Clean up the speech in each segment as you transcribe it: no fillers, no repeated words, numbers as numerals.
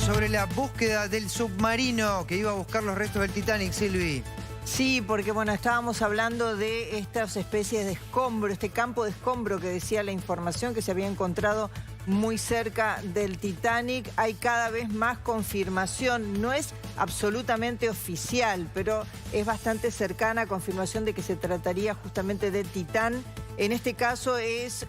sobre la búsqueda del submarino que iba a buscar los restos del Titanic, Silvi. Sí, porque bueno, estábamos hablando de estas especies de escombro, este campo de escombro que decía la información que se había encontrado muy cerca del Titanic. Hay cada vez más confirmación, no es absolutamente oficial, pero es bastante cercana a confirmación de que se trataría justamente del Titán. En este caso es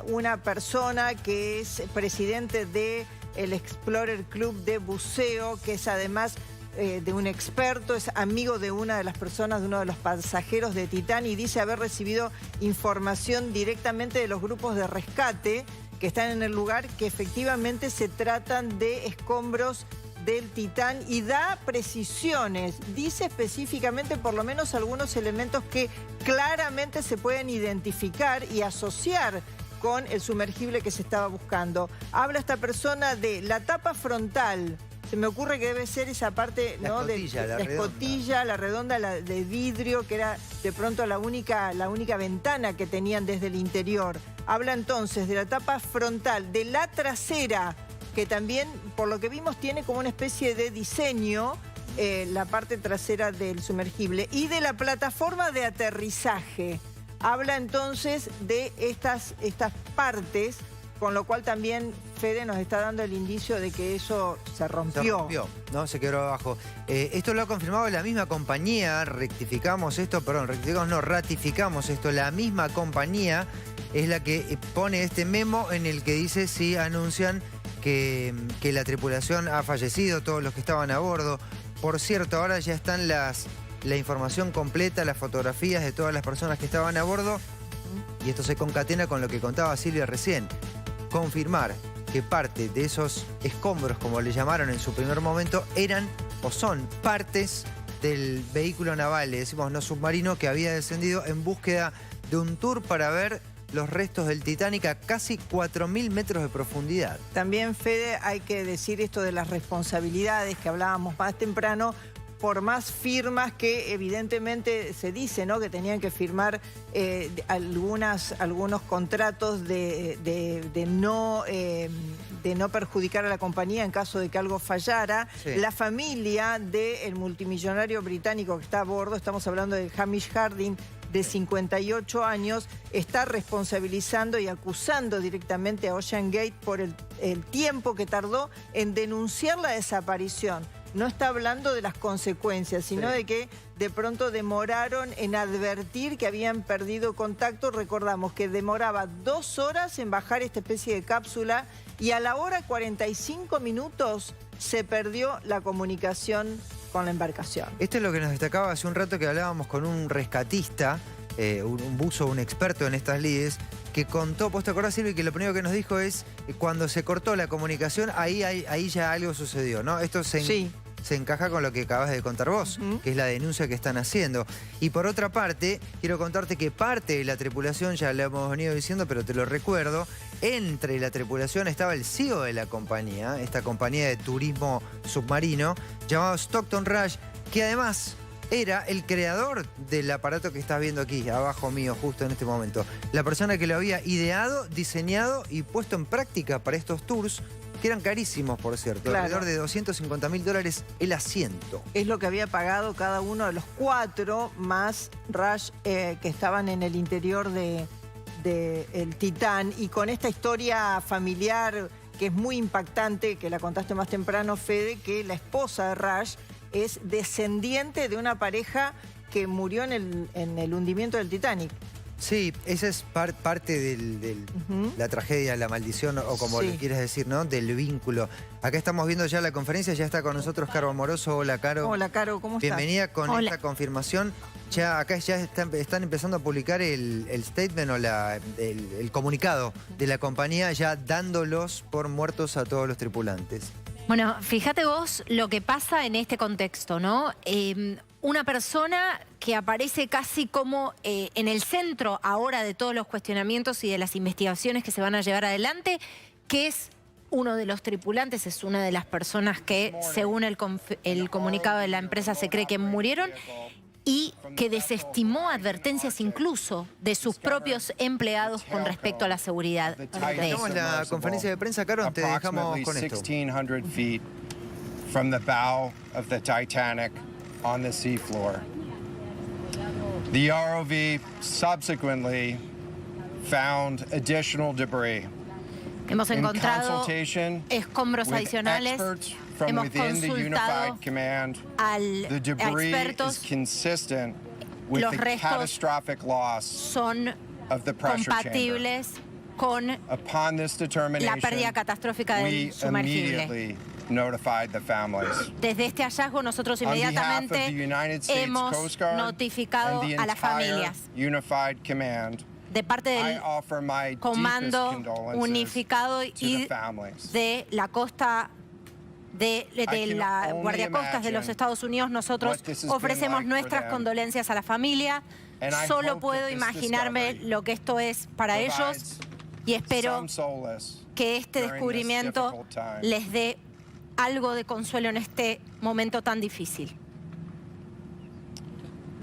una persona que es presidente del Explorer Club de Buceo, que es además de un experto, es amigo de una de las personas, de uno de los pasajeros de Titán, y dice haber recibido información directamente de los grupos de rescate que están en el lugar, que efectivamente se tratan de escombros del Titán, y da precisiones, dice específicamente por lo menos algunos elementos que claramente se pueden identificar y asociar con el sumergible que se estaba buscando. Habla esta persona de la tapa frontal. Se me ocurre que debe ser esa parte, ¿no? La escotilla, la redonda, la de vidrio, que era de pronto la única ventana que tenían desde el interior. Habla entonces de la tapa frontal, de la trasera, que también, por lo que vimos, tiene como una especie de diseño, la parte trasera del sumergible, y de la plataforma de aterrizaje. Habla entonces de estas partes, con lo cual también Fede nos está dando el indicio de que eso se rompió. Se rompió, ¿no? Se quebró abajo. Esto lo ha confirmado la misma compañía, ratificamos esto. La misma compañía es la que pone este memo en el que dice si anuncian que la tripulación ha fallecido, todos los que estaban a bordo. Por cierto, ahora ya están la información completa, las fotografías de todas las personas que estaban a bordo, y esto se concatena con lo que contaba Silvia recién. Confirmar que parte de esos escombros, como le llamaron en su primer momento, eran o son partes del vehículo naval, le decimos no submarino, que había descendido en búsqueda de un tour para ver los restos del Titanic a casi 4.000 metros de profundidad. También, Fede, hay que decir esto de las responsabilidades que hablábamos más temprano, por más firmas que evidentemente se dice, ¿no?, que tenían que firmar algunos contratos de no perjudicar a la compañía en caso de que algo fallara. Sí. La familia del multimillonario británico que está a bordo, estamos hablando de Hamish Harding, de 58 años, está responsabilizando y acusando directamente a Ocean Gate por el tiempo que tardó en denunciar la desaparición. No está hablando de las consecuencias, sino de que de pronto demoraron en advertir que habían perdido contacto. Recordamos que demoraba 2 horas en bajar esta especie de cápsula, y a la hora 45 minutos se perdió la comunicación con la embarcación. Esto es lo que nos destacaba hace un rato, que hablábamos con un rescatista, un buzo, un experto en estas lides, que contó, ¿vos te acordás, Silvia? Que lo primero que nos dijo es que cuando se cortó la comunicación, ahí ya algo sucedió, ¿no? Esto se encaja con lo que acabas de contar vos, que es la denuncia que están haciendo. Y por otra parte, quiero contarte que parte de la tripulación, ya lo hemos venido diciendo, pero te lo recuerdo, entre la tripulación estaba el CEO de la compañía, esta compañía de turismo submarino, llamado Stockton Rush, que además era el creador del aparato que estás viendo aquí, abajo mío, justo en este momento. La persona que lo había ideado, diseñado y puesto en práctica para estos tours, que eran carísimos, por cierto, alrededor de $250.000 el asiento. Es lo que había pagado cada uno de los 4, más Rush, que estaban en el interior del Titán. Y con esta historia familiar que es muy impactante, que la contaste más temprano, Fede, que la esposa de Rush es descendiente de una pareja que murió en el hundimiento del Titanic. Sí, esa es parte de la tragedia, la maldición, o como le quieras decir, ¿no? Del vínculo. Acá estamos viendo ya la conferencia, ya está con nosotros Caro Amoroso. Hola, Caro. Hola, Caro, ¿cómo estás? Bienvenida con esta confirmación. Ya acá ya están empezando a publicar el statement o el comunicado de la compañía, ya dándolos por muertos a todos los tripulantes. Bueno, fíjate vos lo que pasa en este contexto, ¿no? Una persona que aparece casi como en el centro ahora de todos los cuestionamientos y de las investigaciones que se van a llevar adelante, que es uno de los tripulantes, es una de las personas que, según el comunicado de la empresa, se cree que murieron, y que desestimó advertencias incluso de sus propios empleados con respecto a la seguridad. Tenemos la conferencia de prensa, Caro, te dejamos con esto. from the bow of the Titanic on the seafloor. The ROV subsequently found additional debris. Hemos In encontrado consultation escombros with adicionales. experts from Hemos within the consultado Unified Command, the a debris is expertos. consistent with Los the restos catastrophic loss Son of the pressure chamber. compatibles con Upon this la determination, pérdida catastrófica we del sumergible. immediately notified the families. Desde este hallazgo, nosotros On behalf of inmediatamente the United States hemos Coast Guard notificado and the a las entire familias Unified Command, de parte I del offer my deepest Comando condolences Unificado to the y families. de la costa de can la only Guardiacostas de los imagine Estados Unidos. Nosotros what this has ofrecemos been like for nuestras them. condolencias a la familia. And I Solo hope puedo that this imaginarme discovery lo que esto es para ellos provides y espero some solace que este during this descubrimiento difficult time. les dé algo de consuelo en este momento tan difícil.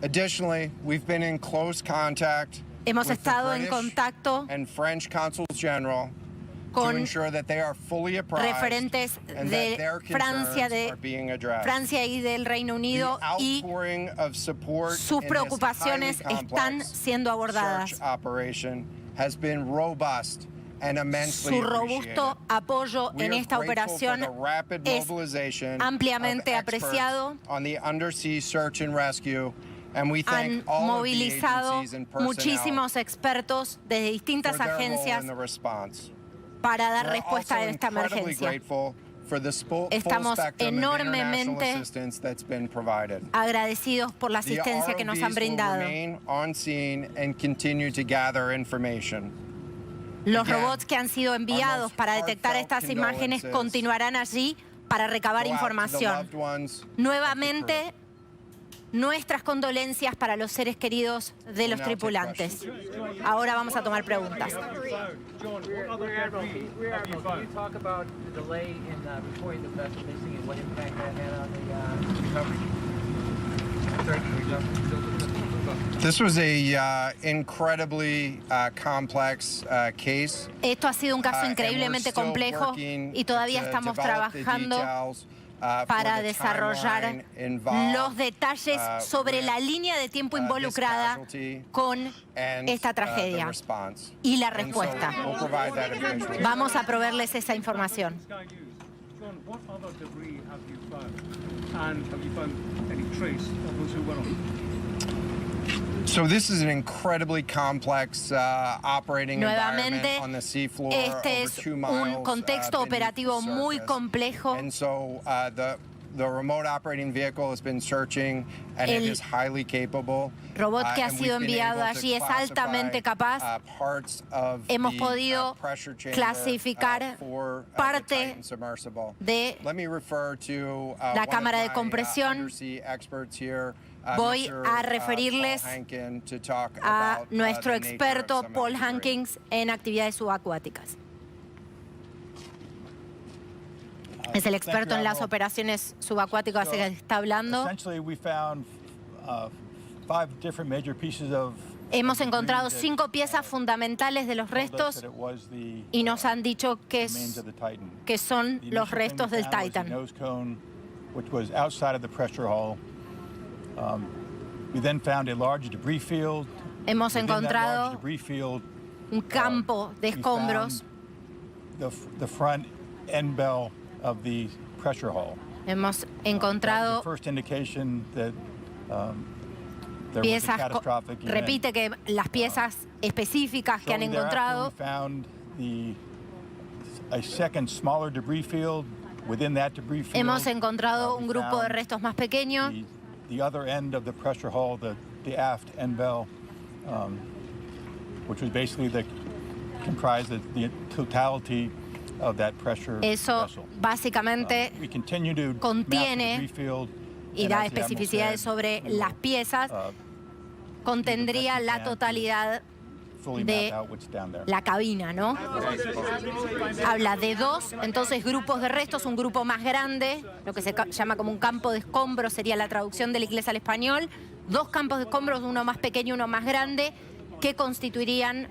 Additionally, we've been in close contact Hemos with the estado en British contacto and French consuls general to con ensure that they are fully apprised referentes and de that their Francia, concerns are being addressed. Francia y del Reino Unido, The y outpouring of support sus in this preocupaciones highly están complex siendo abordadas. search operation has been robust and immensely Su robusto appreciated. apoyo We en are esta grateful for operación the rapid es mobilization ampliamente of experts apreciado. on the undersea search and rescue, and we Han thank all of the movilizado agencies and personnel muchísimos expertos desde distintas for their role agencias in the response. para dar We're respuesta also a esta incredibly emergencia. grateful for the full Estamos spectrum of international enormemente assistance that's been provided. Agradecidos por la The asistencia que nos han ROVs will brindado. remain on scene and continue to gather information. Los Again, robots que han sido enviados most para detectar heartfelt estas imágenes condolences continuarán allí para recabar Go out to the información. loved ones of the Nuevamente, nuestras condolencias para los seres queridos de los now take tripulantes. Ahora vamos a tomar preguntas. John, what other debris have you found? Can you talk about the delay in reporting the vessel missing and what impact that had on the recovery? This was a incredibly complex case. Esto ha sido un caso And we're increíblemente still complejo working y todavía to estamos develop the trabajando details, for para the desarrollar timeline involved, los detalles sobre with, la línea de tiempo this involucrada casualty con and, esta the tragedia response. y la And so respuesta. we'll provide that information. Vamos a proveerles esa información. Sky News. John, what other debris have you found? And have you found any trace of those who went on? So this is an incredibly complex operating Nuevamente, environment on the seafloor, este over es 2 miles un contexto beneath the operativo muy surface. complejo. And so the remote operating vehicle has been searching, and it El is highly capable. robot que ha And sido we've been enviado able to allí es classify, altamente capaz. Parts of Hemos the, podido pressure chamber, clasificar for, the parte Titan submersible. de Let me refer to la one cámara of de my, compresión. undersea experts here, Voy Mr. a referirles Paul Hankin, to talk a about, nuestro the nature of experto some of Paul the debris. Hankins en actividades subacuáticas. Es el experto en las operaciones subacuáticas que está hablando. Essentially, we found 5 different major pieces of Hemos debris encontrado that 5 piezas fundamentales de los told us restos that it was the, y nos han dicho remains of the Titan. que son The los initial thing restos we del found was the Titan. nose cone, which was outside of the pressure hull. We then found a large debris field. Hemos Within that large encontrado debris field, un campo de we escombros. found the front end bell of the pressure hull. Hemos That was the encontrado first indication that there was a piezas. catastrophic event. Repite que las piezas específicas que han Shortly thereafter, encontrado. we found a second smaller debris field. Within that debris field, Hemos encontrado we un grupo de found restos más pequeños. the other end of the pressure hull, the aft end bell, which was basically comprised of the totality of that pressure Eso vessel. básicamente We continue to map the contiene debris field, y and da as the Admiral especificidades said, sobre we will, las piezas. Contendría la totalidad fully de map out what's down there. la cabina, ¿no? Habla de 2, entonces grupos de restos, un grupo más grande, lo que se llama como un campo de escombros, sería la traducción del inglés al español. 2 campos de escombros, uno más pequeño, uno más grande, que constituirían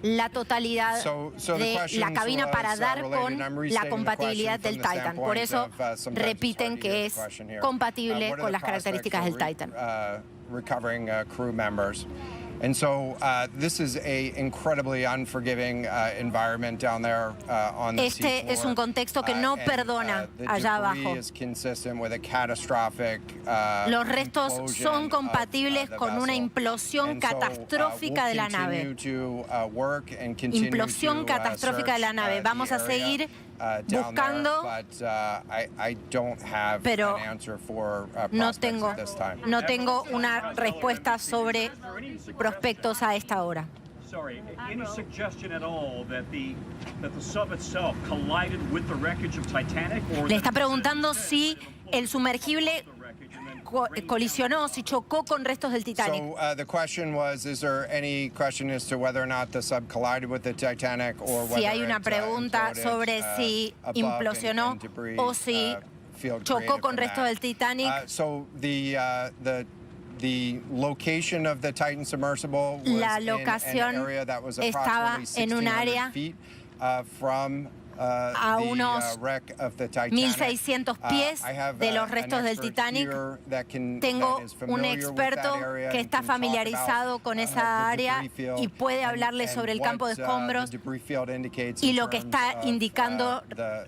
la totalidad So the de la questions cabina para was, dar related, con and I'm la restating the compatibilidad question del from the Titan. Por eso standpoint of, sometimes it's repiten hard to que hear es the question here. compatible What are con the las características del prospects Titan. for recovering crew members? And so this is a incredibly unforgiving environment down there on the Este seafloor. es un contexto que no perdona The allá debris abajo. is consistent with a catastrophic, Los restos implosion son of, compatibles the con una vessel. implosión And so, catastrófica de la we'll nave. continue to, work and continue Implosión to, catastrófica de la search, nave. the Vamos a area, seguir down buscando, there, but I don't have pero an answer for no prospects at this time. tengo una respuesta sobre prospectos a esta hora. Sorry, any suggestion at all that the sub itself collided with the wreckage of Titanic? Or Le está preguntando si el sumergible colisionó, si chocó con restos del Titanic. So the question was, is there any question as to whether or not the sub collided with the Titanic or whether Si hay una it, pregunta imploded, sobre si above implosionó and debris, o si field chocó created con from restos that. del Titanic. So the location of the Titan submersible was La in an locación area that was estaba approximately en un 1,600 área feet from a unos the wreck of the Titanic. 1.600 pies I have, de los an restos del expert Titanic. here that Tengo that is un familiar with experto that area que and está can talk familiarizado about, con the esa área debris field y puede hablarle and sobre el campo de what, escombros the debris field indicates y in lo que terms está of, indicando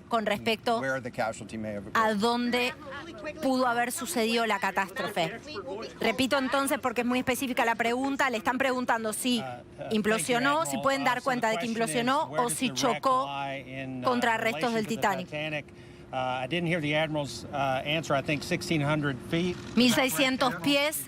con respecto where the casualty may have a occurred. dónde pudo haber sucedido la catástrofe. Repito entonces porque es muy específica la pregunta. Le están preguntando si implosionó, si pueden dar cuenta de que implosionó o si chocó contra restos del Titanic. I didn't hear the Admiral's answer. I think 1,600 feet. 1.600 pies.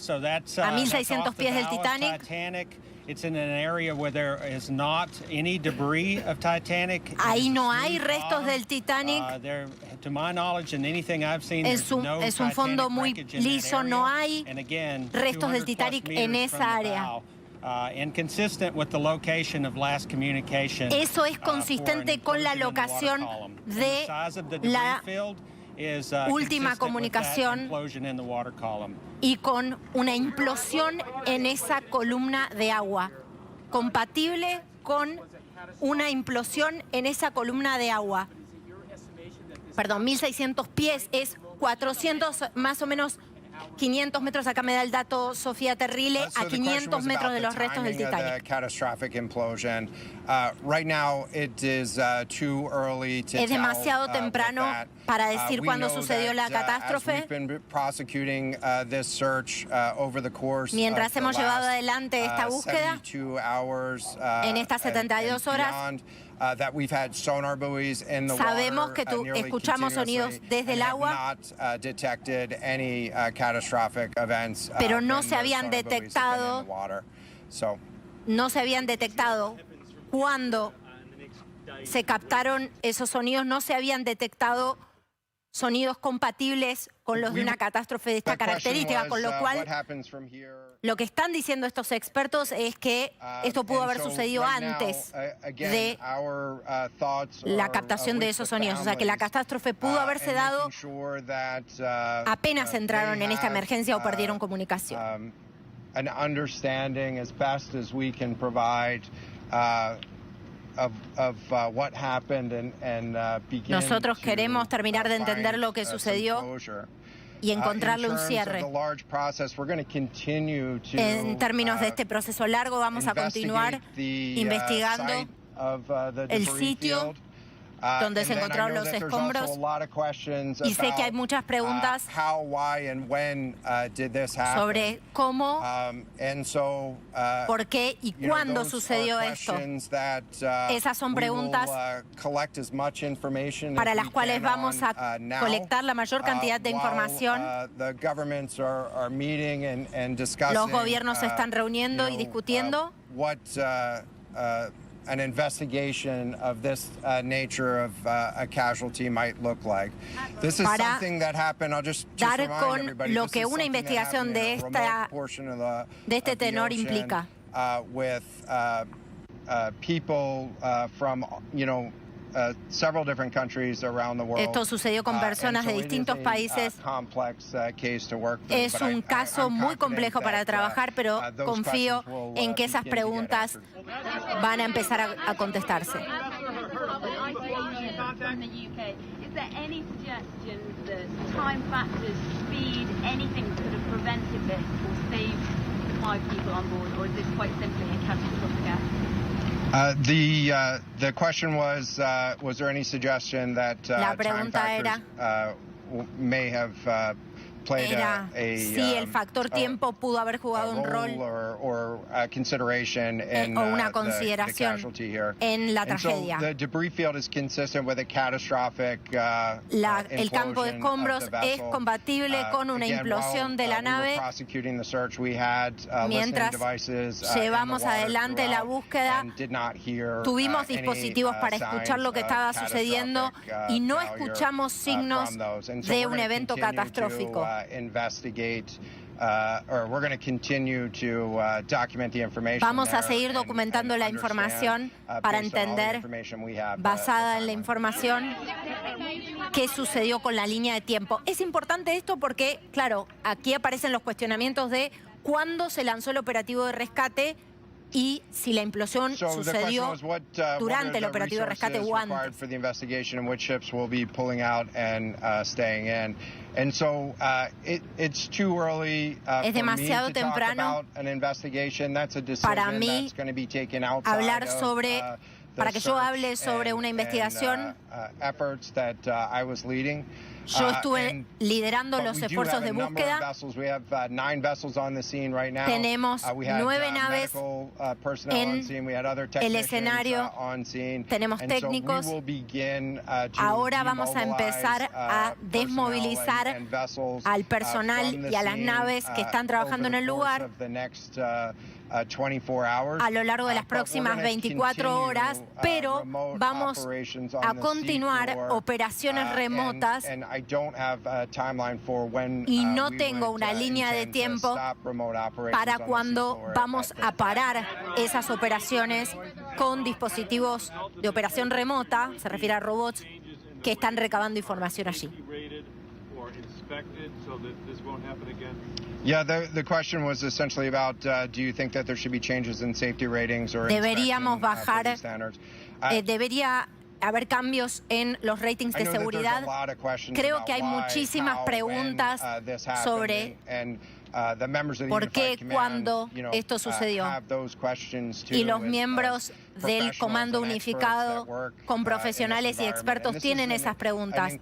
So that's, A that's 1.600 off the pies del bow of Titanic. Titanic. It's in an area where there is not any debris of Titanic. Ahí no hay restos del Titanic. There, to my knowledge and anything I've seen, Es there's no un fondo Titanic muy wreckage in that liso, no area. hay And again, restos del 200+ Titanic en meters esa from the área. bow. And consistent with the location of last communication. Eso es for an consistente con la implosion in the water locación column. And de the size of the debris la field is, última consistent with that comunicación implosion in the water column. y con una implosión en esa columna de agua, compatible con una implosión en esa columna de agua. Perdón, 1.600 pies es 400, más o menos 500 metros, acá me da el dato Sofía Terrile, So a the question 500 was metros about de the los restos del timing of the Titanic. catastrophic implosion. Right now, it is too early to Es tell, demasiado with temprano that. para decir We cuándo know sucedió la that, catástrofe. as we've been prosecuting this search over the course Mientras of the hemos llevado last, adelante esta búsqueda, 72 hours, en estas 72 horas, beyond, that we've had sonar buoys in the sabemos water, que nearly escuchamos sonidos continuously desde el and agua, have not detected any catastrophic events, pero no when se those habían sonar buoys have been in detectado the water. So, no se habían detectado cuando se captaron esos sonidos, no se habían detectado sonidos compatibles con los de una catástrofe de esta the question característica, was, con lo what cual happens from here? lo que están diciendo estos expertos es que esto pudo And haber so sucedido right now, antes again, de our, thoughts la are, captación de with esos the sonidos. O sea, que la families, catástrofe pudo haberse and dado making sure that, apenas entraron they en esta have, emergencia o perdieron comunicación. An understanding as best as we can provide of what happened and begin Nosotros to, queremos terminar de entender lo que find, sucedió some closure. y encontrarle un In terms of cierre. the large process, we're going to continue to, En términos de este proceso largo, vamos a continuar investigate the, investigando site of, the el debris sitio field. donde And se then I encontraron know los that there's escombros. also a lot of questions Y sé que hay about, muchas preguntas how, why, and when did this happen. sobre cómo, And so, por qué y you know, cuándo those sucedió are esto. questions that, Esas son we will, preguntas collect as much information para as las we cuales can vamos on, a now, colectar la mayor cantidad de while, información. The governments are meeting and discussing, Los gobiernos se están reuniendo y discutiendo what an investigation of this nature of a casualty might look like. This is para something that happened. I'll just dar remind con everybody, lo this que is una something that investigación happened de in a esta- remote portion of de este of the tenor ocean, implica. with people from several different countries around the world. Esto sucedió con personas de distintos países. Es un caso muy complejo para trabajar, pero confío en que esas preguntas van a empezar a contestarse. Is there any suggestion that time factors, speed, anything could have prevented this or saved the 5 people on board, or is this quite simply a catastrophic accident? The question was there any suggestion that time factors may have played si el factor tiempo pudo haber jugado un rol o una consideración en la tragedia. El campo de escombros es compatible con una implosión de la nave. Mientras llevamos adelante la búsqueda, tuvimos dispositivos para escuchar lo que estaba sucediendo y no escuchamos signos de un evento catastrófico. Vamos a seguir documentando la información para entender, basada en la información, qué sucedió con la línea de tiempo. Es importante esto porque, claro, aquí aparecen los cuestionamientos de cuándo se lanzó el operativo de rescate y si la implosión sucedió durante el operativo de rescate o antes. Es demasiado temprano para mí hablar sobre, para que yo hable sobre una investigación. Yo estuve liderando los esfuerzos de búsqueda. Tenemos 9 naves en el escenario. Tenemos técnicos. Ahora vamos a empezar a desmovilizar al personal y a las naves que están trabajando en el lugar a lo largo de las próximas 24 horas, pero vamos a continuar operaciones remotas y no tengo una línea de tiempo para cuando vamos a parar esas operaciones con dispositivos de operación remota, se refiere a robots que están recabando información allí. Yeah, the question was essentially about do you think that there should be changes in safety ratings or deberíamos bajar, debería haber cambios en los ratings de seguridad. Creo que hay muchísimas preguntas sobre por qué, cuándo esto sucedió. Y los miembros del Comando Unificado, con profesionales y expertos, tienen esas preguntas.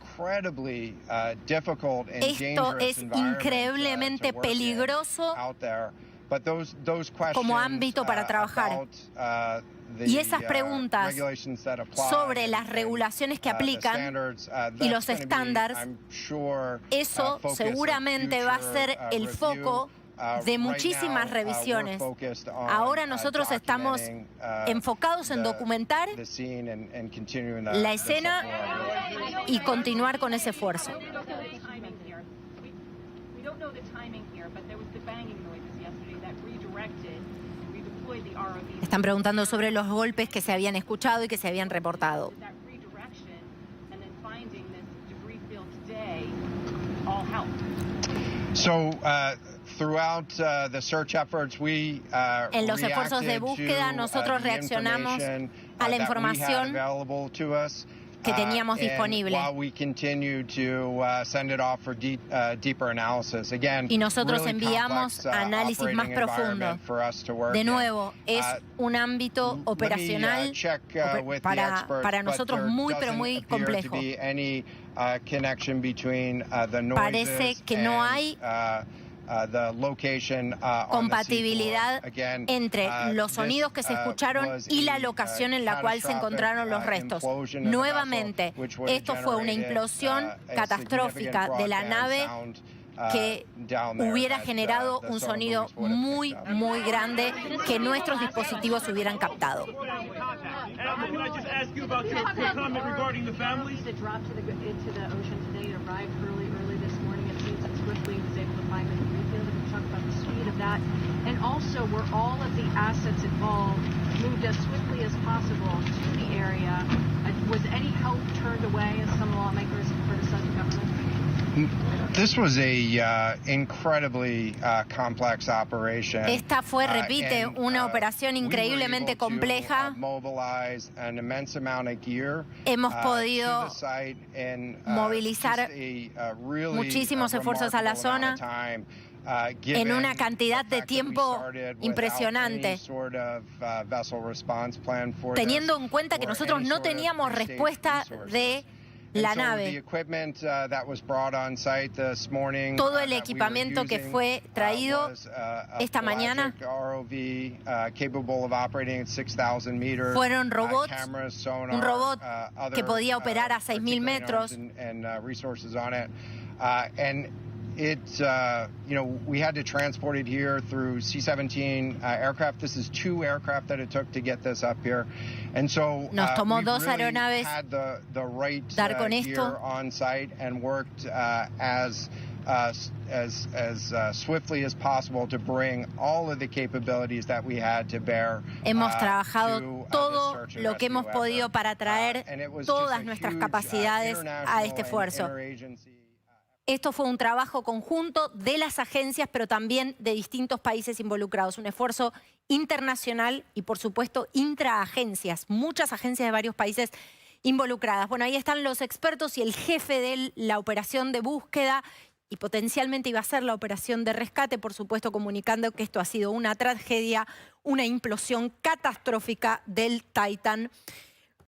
Esto es increíblemente peligroso como ámbito para trabajar. Y esas preguntas sobre las regulaciones que aplican y los estándares, eso seguramente va a ser el foco de muchísimas revisiones. Ahora nosotros estamos enfocados en documentar la escena y continuar con ese esfuerzo. Están preguntando sobre los golpes que se habían escuchado y que se habían reportado. En los esfuerzos de búsqueda nosotros reaccionamos a la información que teníamos disponible. Y nosotros enviamos análisis más profundo. De nuevo, es un ámbito operacional para nosotros muy, pero muy complejo. Parece que no hay compatibilidad entre los sonidos que se escucharon y la locación en la cual se encontraron los restos. Nuevamente, esto fue una implosión catastrófica de la nave que hubiera generado un sonido muy, muy grande que nuestros dispositivos hubieran captado. And also, were all of the assets involved moved as swiftly as possible to the area, Was any help turned away as some lawmakers criticized the government? This was a incredibly complex operation. Esta fue, repite, una operación increíblemente compleja. Hemos podido movilizar muchísimos esfuerzos a la zona en una cantidad de tiempo impresionante, teniendo en cuenta que nosotros no teníamos respuesta de la nave. Todo el equipamiento que fue traído esta mañana fueron robots, un robot que podía operar a 6.000 metros. We had to transport it here through C-17 aircraft. This is 2 aircraft that it took to get this up here, and so nos tomó 2 really aeronaves had the right dar con here esto. on site and worked as swiftly as possible to bring all of the capabilities that we had to bear. Hemos trabajado to, todo the search and lo que hemos rescue podido effort. para traer And it was todas just a nuestras huge, capacidades a international este and esfuerzo. interagency. Esto fue un trabajo conjunto de las agencias, pero también de distintos países involucrados. Un esfuerzo internacional y, por supuesto, intraagencias. Muchas agencias de varios países involucradas. Bueno, ahí están los expertos y el jefe de la operación de búsqueda y potencialmente iba a ser la operación de rescate, por supuesto, comunicando que esto ha sido una tragedia, una implosión catastrófica del Titan.